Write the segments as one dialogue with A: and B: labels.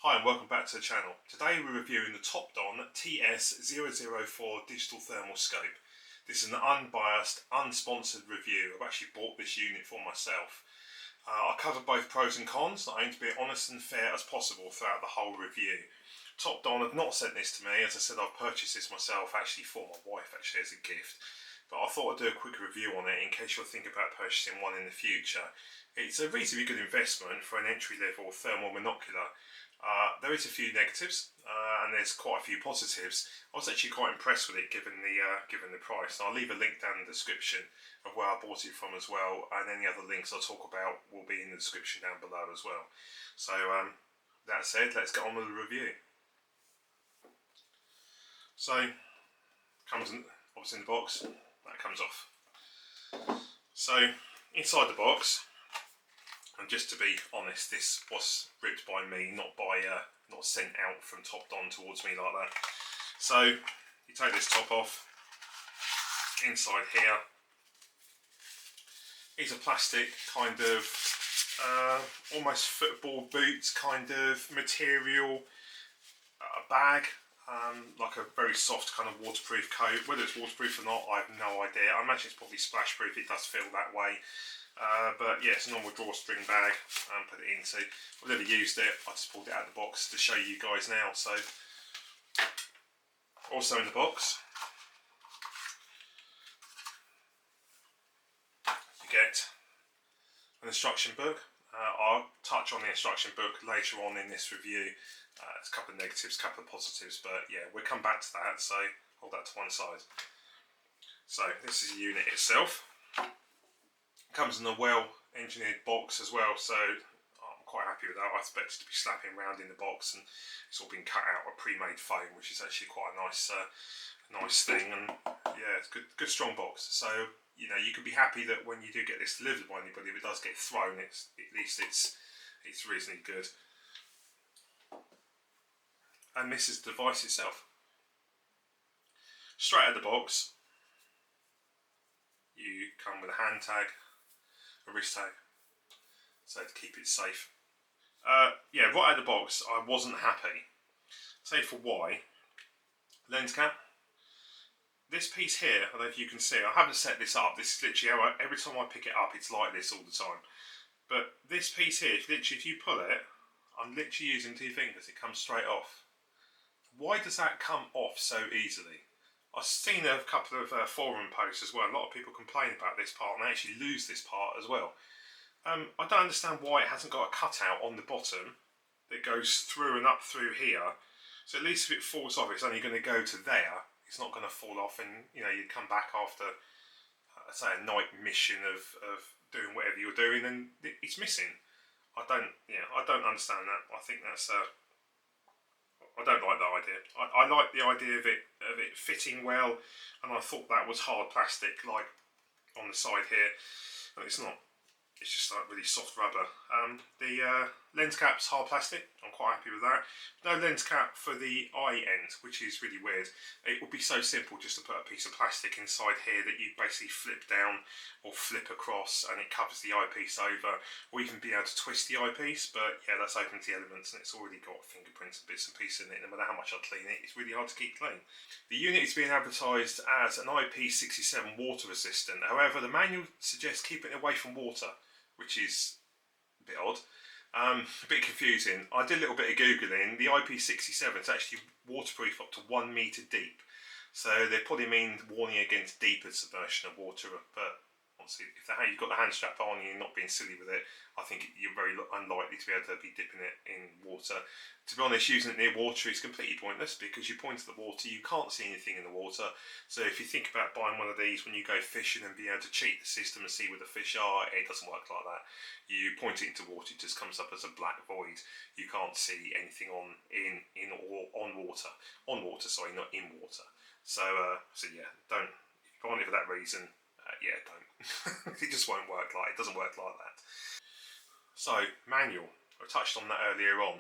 A: Hi and welcome back to the channel. Today we're reviewing the Topdon TS004 digital thermal scope. This is an unbiased, unsponsored review. I've actually bought this unit for myself. I covered both pros and cons. I aim to be honest and fair as possible throughout the whole review. Topdon have not sent this to me. As I said, I've purchased this myself actually for my wife as a gift. But I thought I'd do a quick review on it in case you're thinking about purchasing one in the future. It's a reasonably good investment for an entry-level thermal monocular. There is a few negatives and there's quite a few positives. I was actually quite impressed with it given the price. And I'll leave a link down in the description of where I bought it from as well, and any other links I'll talk about will be in the description down below as well. So that said, let's get on with the review. So comes in, obviously in the box, that comes off. So inside the box, and just to be honest, this was ripped by me, not sent out from Topdon towards me like that. So you take this top off. Inside here is a plastic kind of almost football boots kind of material bag, like a very soft kind of waterproof coat. Whether it's waterproof or not, I have no idea. I imagine it's probably splash proof. It does feel that way. But yeah, it's a normal drawstring bag and put it into. I've never used it, I just pulled it out of the box to show you guys now. So also in the box you get an instruction book. I'll touch on the instruction book later on in this review. It's a couple of negatives, a couple of positives, but yeah, we'll come back to that, so hold that to one side. So this is the unit itself. Comes in a well engineered box as well, so I'm quite happy with that. I expect it to be slapping around in the box, and it's all been cut out of pre-made foam, which is actually quite a nice thing. And yeah, it's good strong box. So you know, you can be happy that when you do get this delivered by anybody, if it does get thrown, at least it's reasonably good. And this is the device itself. Straight out of the box, you come with a hand tag, a wrist tag, so to keep it safe. Yeah, right out of the box, I wasn't happy. Say for why. Lens cap. This piece here, I don't know if you can see, I haven't set this up. This is literally how every time I pick it up, it's like this all the time. But this piece here, if you pull it, I'm literally using two fingers, it comes straight off. Why does that come off so easily? I've seen a couple of forum posts as well. A lot of people complain about this part and they actually lose this part as well. I don't understand why it hasn't got a cutout on the bottom that goes through and up through here. So at least if it falls off, it's only going to go to there. It's not going to fall off, and you know, you come back after, say, a night mission of doing whatever you're doing, and it's missing. I don't understand that. I think that's I don't like that idea. I like the idea of it fitting well, and I thought that was hard plastic, like on the side here, but it's not. It's just like really soft rubber. The lens cap's hard plastic. I'm quite happy with that. No lens cap for the eye end, which is really weird. It would be so simple just to put a piece of plastic inside here that you basically flip down or flip across and it covers the eyepiece over, or even be able to twist the eyepiece. But yeah, that's open to the elements and it's already got fingerprints and bits and pieces in it. No matter how much I clean it, it's really hard to keep clean. The unit is being advertised as an IP67 water resistant. However, the manual suggests keeping it away from water, which is a bit odd, a bit confusing. I did a little bit of Googling. The IP67 is actually waterproof up to 1 metre deep. So they probably mean warning against deeper submersion of water, but obviously if you've got the hand strap on and you're not being silly with it, I think you're very unlikely to be able to be dipping it in water. To be honest, using it near water is completely pointless because you point to the water, you can't see anything in the water. So if you think about buying one of these when you go fishing and be able to cheat the system and see where the fish are, it doesn't work like that. You point it into water, it just comes up as a black void. You can't see anything in or on water. On water, sorry, not in water. So yeah, don't. If you're buying it for that reason, yeah, don't. It just won't work it doesn't work like that. So, manual. I touched on that earlier on.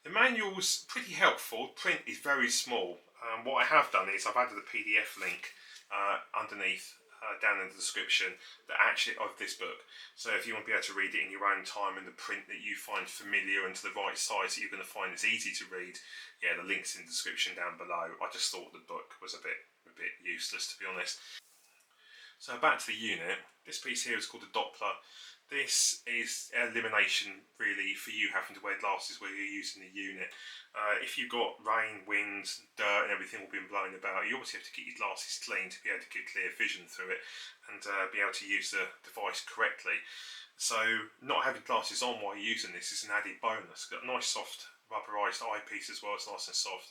A: The manual's pretty helpful. Print is very small. What I have done is I've added a PDF link underneath down in the description that actually of this book. So if you want to be able to read it in your own time and the print that you find familiar and to the right size that you're going to find it's easy to read, yeah, the link's in the description down below. I just thought the book was a bit useless, to be honest. So back to the unit. This piece here is called a Doppler. This is elimination really for you having to wear glasses where you're using the unit. If you've got rain, wind, dirt and everything all being blown about, you obviously have to keep your glasses clean to be able to get clear vision through it and be able to use the device correctly. So not having glasses on while you're using this is an added bonus. It's got a nice soft rubberized eyepiece as well, it's nice and soft.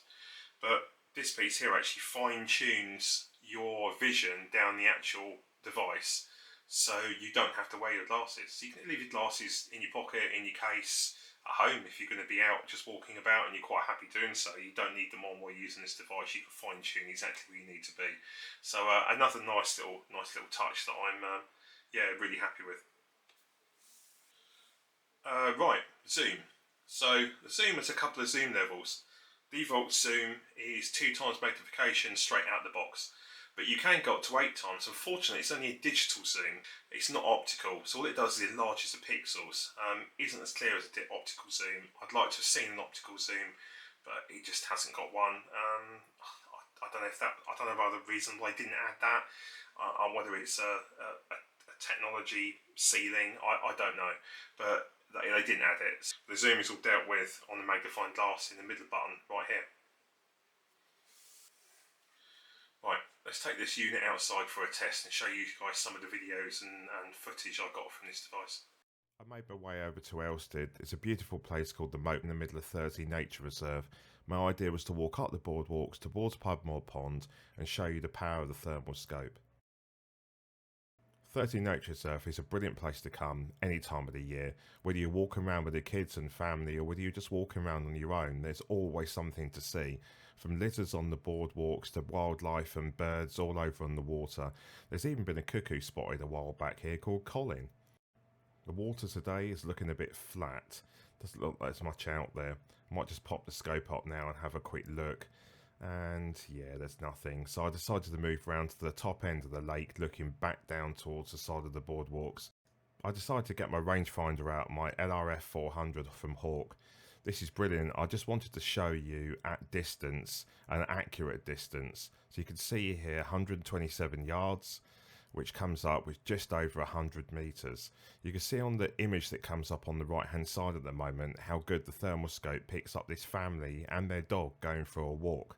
A: But this piece here actually fine tunes your vision down the actual device, so you don't have to wear your glasses. So you can leave your glasses in your pocket, in your case, at home if you're going to be out just walking about and you're quite happy doing so. You don't need them on while you're using this device. You can fine tune exactly where you need to be. So another nice little touch that I'm really happy with. Right, zoom. So the zoom has a couple of zoom levels. Default zoom is 2 times magnification straight out the box. But you can go up to 8 times. Unfortunately, it's only a digital zoom. It's not optical. So all it does is it enlarges the pixels. Isn't as clear as a optical zoom. I'd like to have seen an optical zoom, but it just hasn't got one. I don't know if I don't know about the reason why they didn't add that. Whether it's a technology ceiling, I don't know. But they didn't add it. The zoom is all dealt with on the magnifying glass in the middle button right here. Right, let's take this unit outside for a test and show you guys some of the videos and footage I got from this device. I made my way over to Elsted. It's a beautiful place called the Moat in the middle of Thursday Nature Reserve. My idea was to walk up the boardwalks towards Pudmore Pond and show you the power of the thermal scope. Thursday Nature Reserve is a brilliant place to come any time of the year. Whether you're walking around with your kids and family or whether you're just walking around on your own, there's always something to see. From lizards on the boardwalks to wildlife and birds all over on the water. There's even been a cuckoo spotted a while back here called Colin. The water today is looking a bit flat. Doesn't look like there's much out there. I might just pop the scope up now and have a quick look. And yeah, there's nothing. So I decided to move around to the top end of the lake, looking back down towards the side of the boardwalks. I decided to get my rangefinder out, my LRF 400 from Hawk. This is brilliant. I just wanted to show you at distance, an accurate distance. So you can see here 127 yards, which comes up with just over 100 meters. You can see on the image that comes up on the right hand side at the moment how good the thermal scope picks up this family and their dog going for a walk.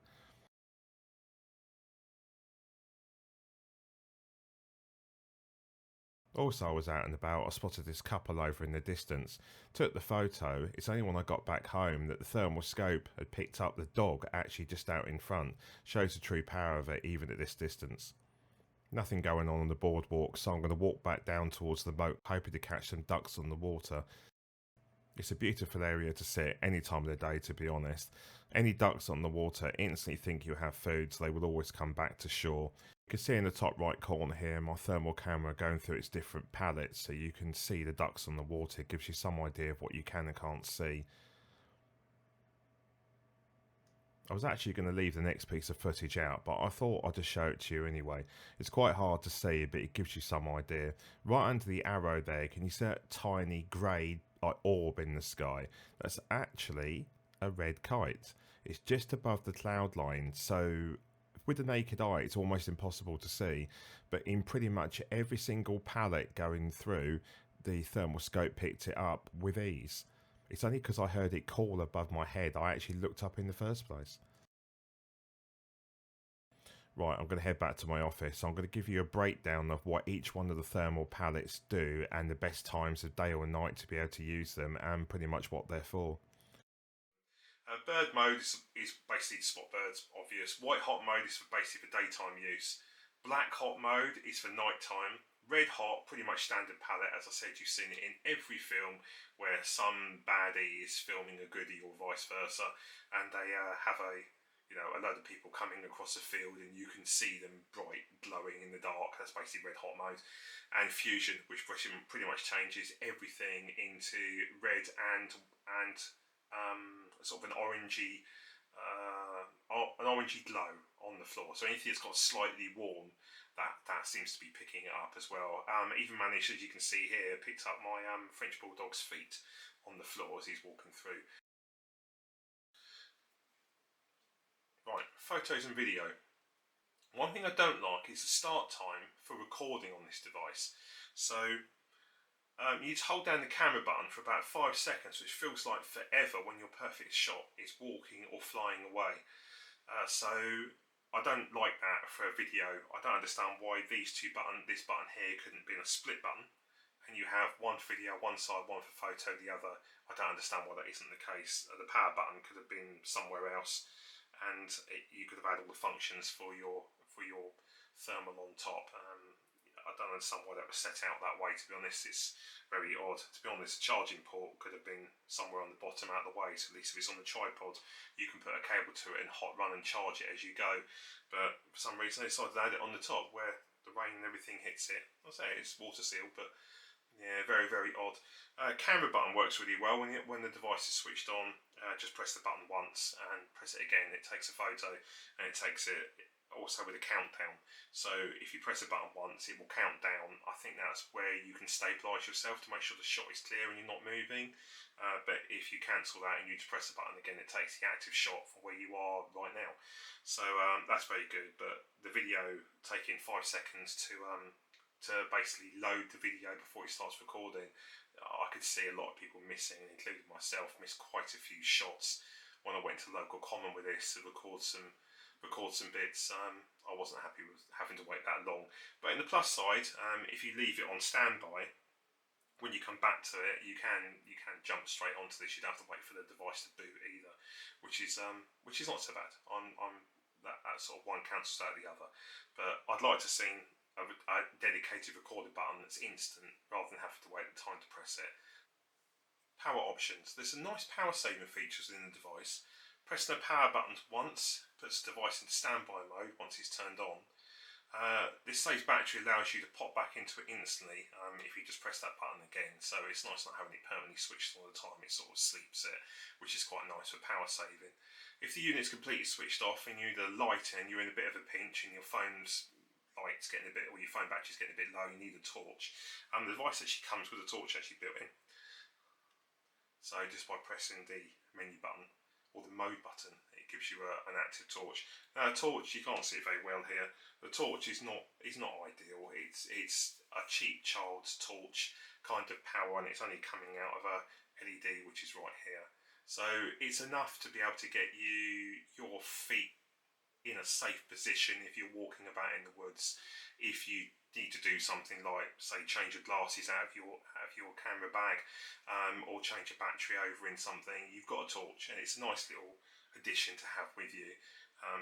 A: Also, I was out and about, I spotted this couple over in the distance, took the photo. It's only when I got back home that the thermal scope had picked up the dog actually just out in front. Shows the true power of it even at this distance. Nothing going on the boardwalk, so I'm going to walk back down towards the moat, hoping to catch some ducks on the water. It's a beautiful area to sit any time of the day, to be honest. Any ducks on the water instantly think you have food, so they will always come back to shore. You can see in the top right corner here my thermal camera going through its different palettes, so you can see the ducks on the water. It gives you some idea of what you can and can't see. I was actually going to leave the next piece of footage out, but I thought I'd just show it to you anyway. It's quite hard to see, but it gives you some idea. Right under the arrow there, can you see that tiny grey orb in the sky? That's actually a red kite. It's just above the cloud line, so with the naked eye it's almost impossible to see, but in pretty much every single palette going through, the thermal scope picked it up with ease. It's only because I heard it call above my head I actually looked up in the first place. Right, I'm going to head back to my office. I'm going to give you a breakdown of what each one of the thermal palettes do and the best times of day or night to be able to use them and pretty much what they're for. Bird mode is basically to spot birds, obvious. White hot mode is for basically for daytime use. Black hot mode is for nighttime. Red hot, pretty much standard palette, as I said, you've seen it in every film where some baddie is filming a goodie or vice versa, and they have a load of people coming across a field and you can see them bright, glowing in the dark. That's basically red hot mode. And fusion, which pretty much changes everything into red and sort of an orangey an orangey glow on the floor. So anything that's got slightly warm, that seems to be picking it up as well. Even managed, as you can see here, picked up my French Bulldog's feet on the floor as he's walking through. Right, photos and video. One thing I don't like is the start time for recording on this device. So you just hold down the camera button for about 5 seconds, which feels like forever when your perfect shot is walking or flying away. So I don't like that for a video. I don't understand why this button here couldn't be a split button, and you have one for video, one side, one for photo, the other. I don't understand why that isn't the case. The power button could have been somewhere else, and you could have had all the functions for your thermal on top. I don't understand why that was set out that way, to be honest. It's very odd. To be honest, the charging port could have been somewhere on the bottom out of the way, so at least if it's on the tripod, you can put a cable to it and hot run and charge it as you go. But for some reason, they decided to add it on the top where the rain and everything hits it. I'll say it's water sealed, but yeah, very, very odd. Camera button works really well when the device is switched on. Just press the button once and press it again. It takes a photo, and it takes it also with a countdown. So if you press a button once, it will count down. I think that's where you can stabilise yourself to make sure the shot is clear and you're not moving. But if you cancel that and you just press the button again, it takes the active shot from where you are right now. So that's very good. But the video taking 5 seconds to basically load the video before it starts recording, I could see a lot of people missing, including myself, missed quite a few shots when I went to local common with this to record some bits. I wasn't happy with having to wait that long. But in the plus side, if you leave it on standby, when you come back to it, you can jump straight onto this. You don't have to wait for the device to boot either, which is not so bad. That sort of one cancels out the other. But I'd like to see a dedicated recording button that's instant rather than having to wait the time to press it. Power options. There's some nice power saving features in the device. Pressing the power buttons once puts the device into standby mode once it's turned on. This saves battery, allows you to pop back into it instantly if you just press that button again. So it's nice not having it permanently switched all the time. It sort of sleeps it, which is quite nice for power saving. If the unit's completely switched off and you need a light and you're in a bit of a pinch and your phone's light's getting a bit, or your phone battery's getting a bit low, you need a torch. The device actually comes with a torch actually built in. So just by pressing the menu button or the mode button, it gives you an active torch. Now, a torch, you can't see it very well here. The torch is not ideal. It's a cheap child's torch kind of power, and it's only coming out of a LED, which is right here. So it's enough to be able to get your feet in a safe position if you're walking about in the woods. If you need to do something like, say, change your glasses out of your camera bag, or change a battery over in something, you've got a torch, and it's a nice little addition to have with you.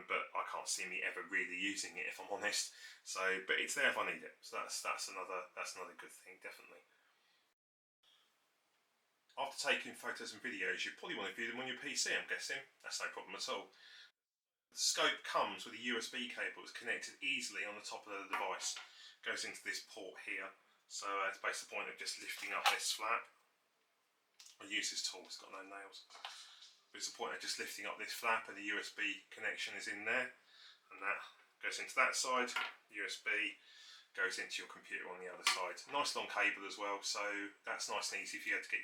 A: But I can't see me ever really using it, if I'm honest. So, but it's there if I need it. So that's another good thing, definitely. After taking photos and videos, you probably want to view them on your PC, I'm guessing. That's no problem at all. The scope comes with a USB cable that's connected easily on the top of the device. Goes into this port here. So it's basically the point of just lifting up this flap. I use this tool, it's got no nails. But it's the point of just lifting up this flap, and the USB connection is in there. And that goes into that side. USB goes into your computer on the other side. Nice long cable as well, so that's nice and easy if you had to get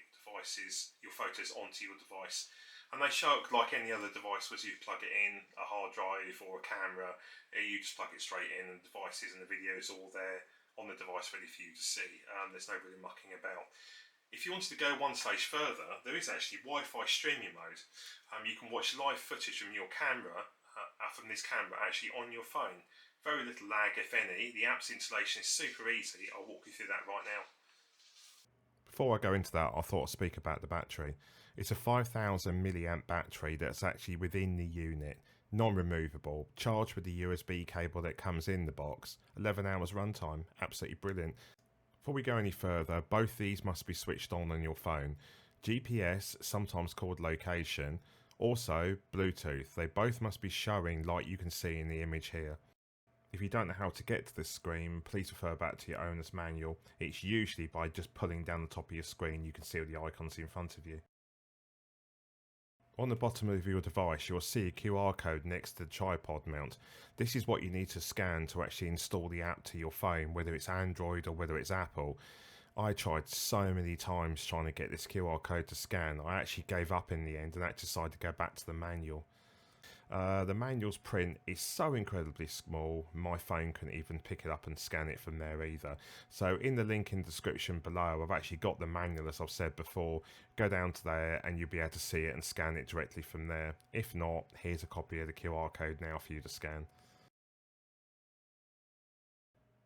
A: your photos onto your device. And they show up like any other device, whether you plug it in, a hard drive or a camera, you just plug it straight in, and the devices and the videos all there on the device ready for you to see. There's no really mucking about. If you wanted to go one stage further, there is actually Wi-Fi streaming mode. You can watch live footage from your camera, from this camera, actually on your phone. Very little lag, if any. The app's installation is super easy. I'll walk you through that right now.
B: Before I go into that, I thought I'd speak about the battery. It's a 5000 milliamp battery that's actually within the unit, non-removable, charged with the USB cable that comes in the box. 11 hours runtime, absolutely brilliant. Before we go any further, both these must be switched on your phone. GPS, sometimes called location, also Bluetooth. They both must be showing like you can see in the image here. If you don't know how to get to this screen, please refer back to your owner's manual. It's usually by just pulling down the top of your screen, you can see all the icons in front of you. On the bottom of your device, you'll see a QR code next to the tripod mount. This is what you need to scan to actually install the app to your phone, whether it's Android or whether it's Apple. I tried so many times trying to get this QR code to scan. I actually gave up in the end and actually decided to go back to the manual. The manual's print is so incredibly small, my phone couldn't even pick it up and scan it from there either. So in the link in the description below, I've actually got the manual, as I've said before. Go down to there and you'll be able to see it and scan it directly from there. If not, here's a copy of the QR code now for you to scan.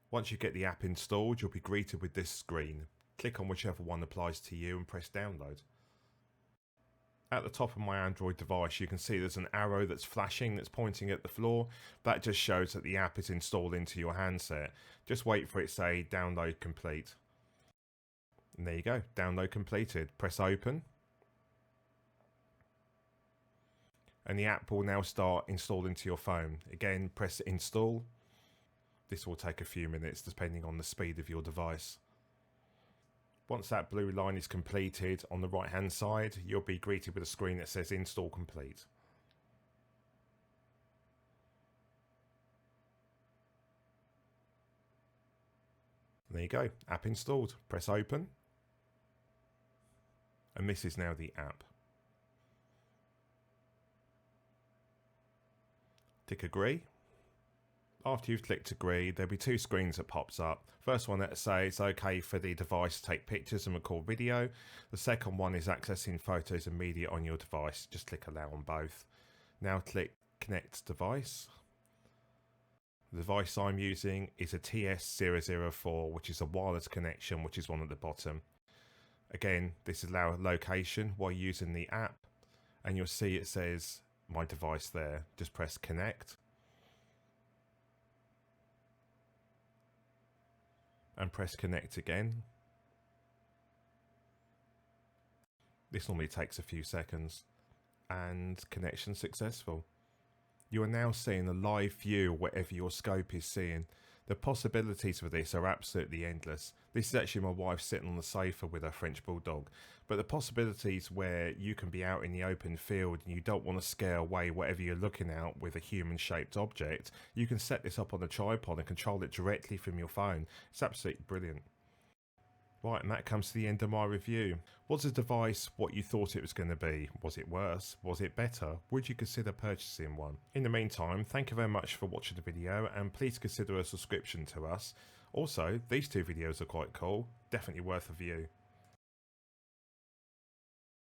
B: Once you get the app installed, you'll be greeted with this screen. Click on whichever one applies to you and press download. At the top of my Android device, you can see there's an arrow that's flashing that's pointing at the floor. That just shows that the app is installed into your handset. Just wait for it to say download complete. And there you go, download completed. Press open. And the app will now start installed into your phone. Again, press install. This will take a few minutes depending on the speed of your device. Once that blue line is completed, on the right hand side, you'll be greeted with a screen that says install complete. There you go, app installed. Press open. And this is now the app. Tick agree. After you've clicked agree, there'll be two screens that pops up. First one that says it's okay for the device to take pictures and record video. The second one is accessing photos and media on your device. Just click allow on both. Now click connect device. The device I'm using is a TS004, which is a wireless connection, which is one at the bottom. Again, this is our location while using the app, and you'll see it says my device there. Just press connect. And press connect again. This normally takes a few seconds. And connection successful. You are now seeing a live view of whatever your scope is seeing. The possibilities for this are absolutely endless. This is actually my wife sitting on the sofa with her French Bulldog. But the possibilities where you can be out in the open field and you don't want to scare away whatever you're looking at with a human shaped object, you can set this up on a tripod and control it directly from your phone. It's absolutely brilliant. Right, and that comes to the end of my review. Was the device what you thought it was going to be? Was it worse? Was it better? Would you consider purchasing one? In the meantime, thank you very much for watching the video, and please consider a subscription to us. Also, these two videos are quite cool, definitely worth a view.